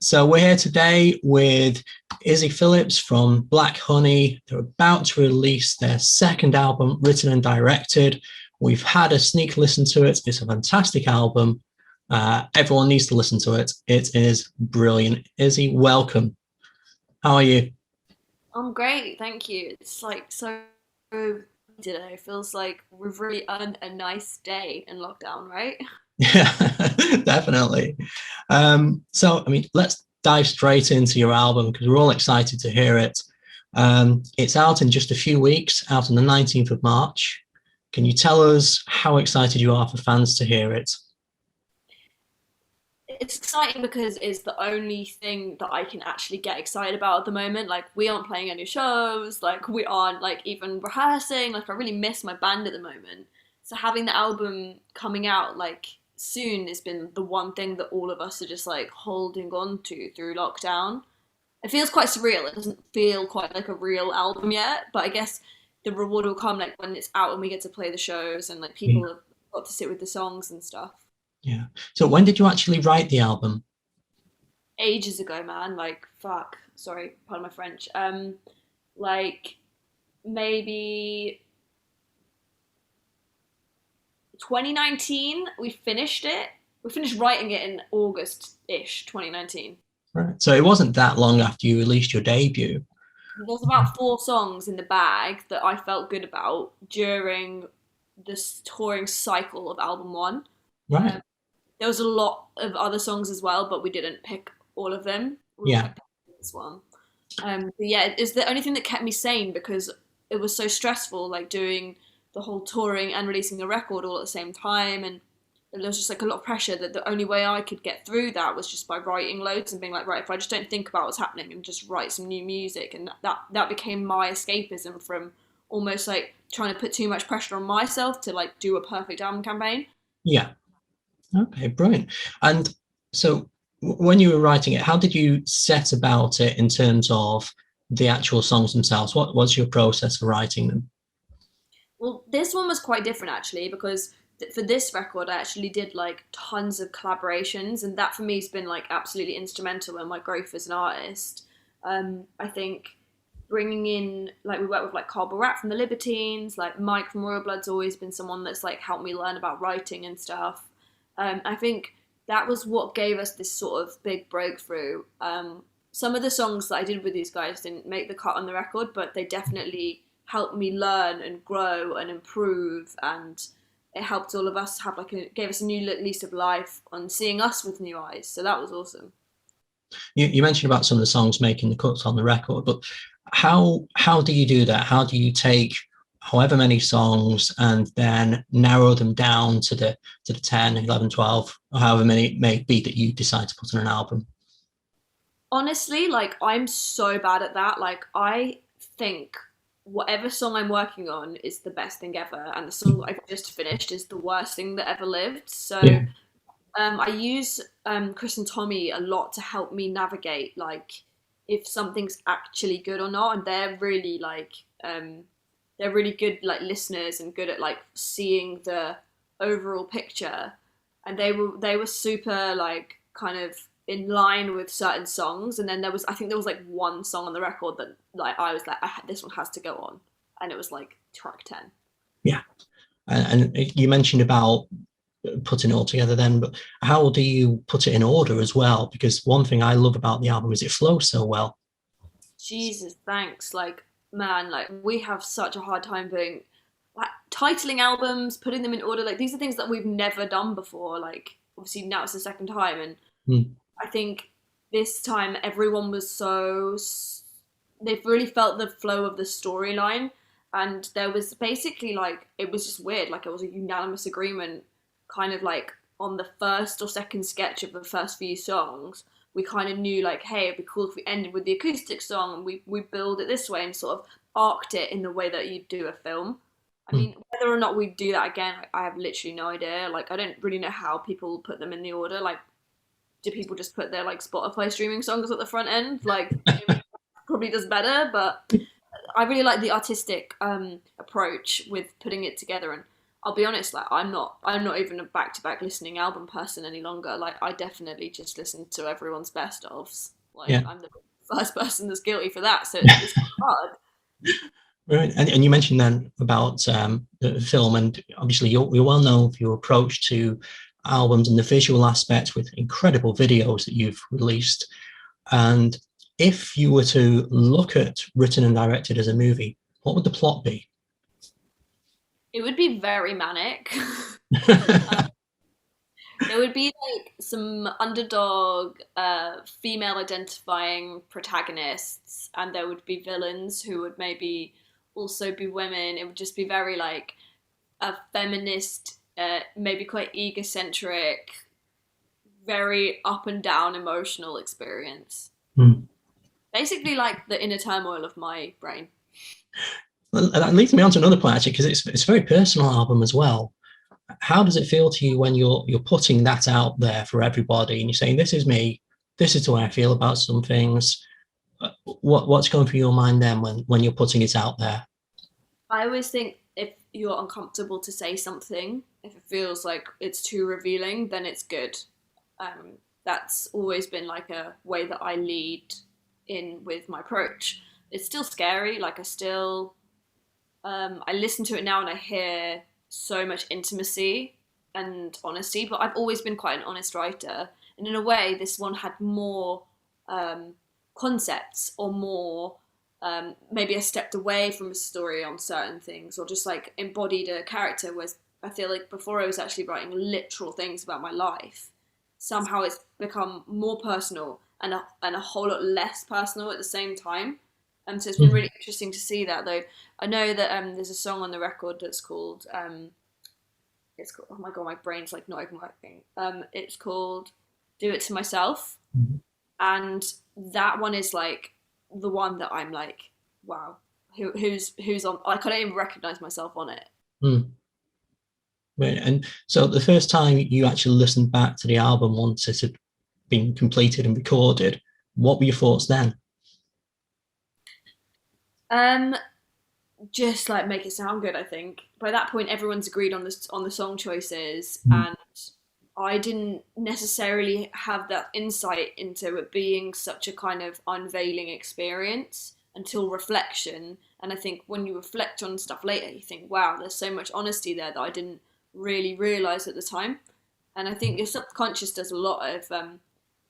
So we're here today with Izzy Phillips from Black Honey. They're about to release their second album, written and directed. We've had a sneak listen to it. It's a fantastic album. Everyone needs to listen to it. It is brilliant. Izzy, welcome. How are you? I'm great, thank you. It's like so today. Feels like we've really earned a nice day in lockdown, right? Yeah, definitely. Let's dive straight into your album because we're all excited to hear it. It's out in just a few weeks, out on the 19th of March. Can you tell us how excited you are for fans to hear it? It's exciting because it's the only thing that I can actually get excited about at the moment. Like we aren't playing any shows, like we aren't like even rehearsing. Like I really miss my band at the moment. So having the album coming out like soon has been the one thing that all of us are just like holding on to through lockdown. It feels quite surreal. It doesn't feel quite like a real album yet, but I guess the reward will come like when it's out and we get to play the shows and like Yeah. people have got to sit with the songs and stuff. Yeah. So when did you actually write the album? Ages ago, man. Like fuck. Sorry, pardon my French. Like maybe 2019. We finished it. We finished writing it in August-ish, 2019. Right. So it wasn't that long after you released your debut. There's about four songs in the bag that I felt good about during this touring cycle of album one. Right. Um, there was a lot of other songs as well, but we didn't pick all of them. We Yeah. picked this one. But yeah, it's the only thing that kept me sane because it was so stressful, like doing the whole touring and releasing a record all at the same time, and there was just like a lot of pressure that the only way I could get through that was just by writing loads and being like, right, if I just don't think about what's happening and just write some new music, and that became my escapism from almost like trying to put too much pressure on myself to like do a perfect album campaign. Yeah. Okay, brilliant. And so when you were writing it, how did you set about it in terms of the actual songs themselves? What was your process for writing them? Well, this one was quite different actually because for this record I actually did like tons of collaborations, and that for me has been like absolutely instrumental in my growth as an artist. I think bringing in like we work with like Carl Barat from the Libertines, like Mike from Royal Blood's always been someone that's like helped me learn about writing and stuff. I think that was what gave us this sort of big breakthrough. Some of the songs that I did with these guys didn't make the cut on the record, but they definitely helped me learn and grow and improve, and it helped all of us have like gave us a new lease of life on seeing us with new eyes. So that was awesome. You mentioned about some of the songs making the cuts on the record, but how do you do that? How do you take however many songs and then narrow them down to the 10, 11, 12, or however many it may be that you decide to put on an album? Honestly, like I'm so bad at that. Like I think whatever song I'm working on is the best thing ever, and the song that I've just finished is the worst thing that ever lived. So Yeah. I use Chris and Tommy a lot to help me navigate like if something's actually good or not, and they're really good like listeners and good at like seeing the overall picture, and they were super like kind of in line with certain songs, and then I think there was like one song on the record that like I was like this one has to go on, and it was like track 10. Yeah. And you mentioned about putting it all together then, but how do you put it in order as well? Because one thing I love about the album is it flows so well. Jesus, thanks. Like, man, like we have such a hard time doing like titling albums, putting them in order. Like these are things that we've never done before. Like obviously now it's the second time, and Mm. I think this time everyone was they've really felt the flow of the storyline, and there was basically like it was just weird. Like it was a unanimous agreement, kind of like on the first or second sketch of the first few songs we kind of knew like, hey, it'd be cool if we ended with the acoustic song and we build it this way and sort of arced it in the way that you do a film. I Mm. mean, whether or not we do that again, I have literally no idea. Like, I don't really know how people put them in the order. Like, do people just put their like Spotify streaming songs at the front end? Like, probably does better, but I really like the artistic approach with putting it together, and I'll be honest, like I'm not even a back-to-back listening album person any longer. Like I definitely just listen to everyone's best ofs. Like Yeah. I'm the first person that's guilty for that, so it's hard. Right. And you mentioned then about the film, and obviously you're well known for your approach to albums and the visual aspects with incredible videos that you've released. And if you were to look at written and directed as a movie, what would the plot be? It would be very manic. There would be like some underdog, female identifying protagonists, and there would be villains who would maybe also be women. It would just be very like a feminist, maybe quite egocentric, very up and down emotional experience. Hmm. Basically, like the inner turmoil of my brain. Well, that leads me on to another point actually, because it's a very personal album as well. How does it feel to you when you're putting that out there for everybody and you're saying, "This is me, this is the way I feel about some things"? What's going through your mind then when you're putting it out there? I always think if you're uncomfortable to say something, if it feels like it's too revealing, then it's good. That's always been like a way that I lead in with my approach. It's still scary. Like I listen to it now and I hear so much intimacy and honesty. But I've always been quite an honest writer, and in a way, this one had more um, concepts or more. Maybe I stepped away from a story on certain things, or just like embodied a character. Whereas I feel like before I was actually writing literal things about my life, somehow it's become more personal and a whole lot less personal at the same time. So it's been really interesting to see that, though. I know that there's a song on the record that's called it's called, oh my god, my brain's like not even working. It's called "Do It to Myself," and that one is like the one that I'm like, wow, who's on? Like I don't even recognize myself on it. Mm. Right. And so the first time you actually listened back to the album once it had been completed and recorded, what were your thoughts then? Um, just like make it sound good. I think by that point everyone's agreed on the song choices, and I didn't necessarily have that insight into it being such a kind of unveiling experience until reflection. And I think when you reflect on stuff later, you think, wow, there's so much honesty there that I didn't really realize at the time. And I think your subconscious does a lot of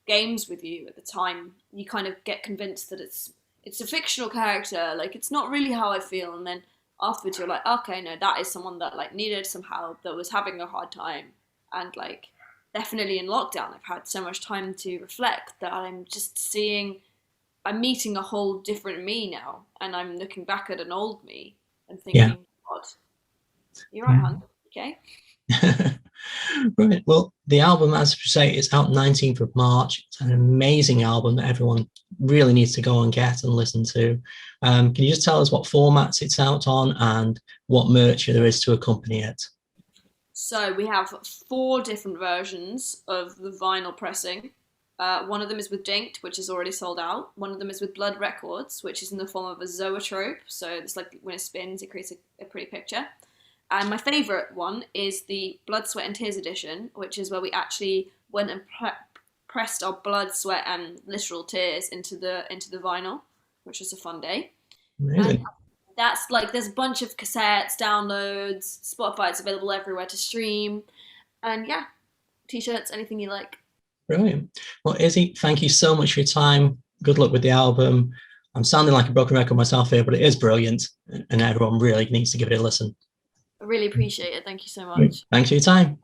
games with you at the time. You kind of get convinced that it's a fictional character, like it's not really how I feel, and then afterwards you're like, okay, no, that is someone that like needed some help, that was having a hard time, and like definitely in lockdown I've had so much time to reflect that I'm meeting a whole different me now, and I'm looking back at an old me and Yeah. thinking, God, you're right, hon. Okay. Right. Well, the album, as you say, is out 19th of March. It's an amazing album that everyone really needs to go and get and listen to. Can you just tell us what formats it's out on and what merch there is to accompany it? So we have four different versions of the vinyl pressing. One of them is with Dinked, which is already sold out. One of them is with Blood Records, which is in the form of a zoetrope. So it's like when it spins, it creates a pretty picture. And my favourite one is the Blood, Sweat and Tears edition, which is where we actually went and pressed our blood, sweat, and literal tears into the vinyl, which was a fun day. And Amazing. that's like there's a bunch of cassettes, downloads, Spotify. It's available everywhere to stream, and yeah, t-shirts, anything you like. Brilliant. Well, Izzy, thank you so much for your time. Good luck with the album. I'm sounding like a broken record myself here, but it is brilliant, and everyone really needs to give it a listen. I really appreciate it. Thank you so much. Thanks for your time.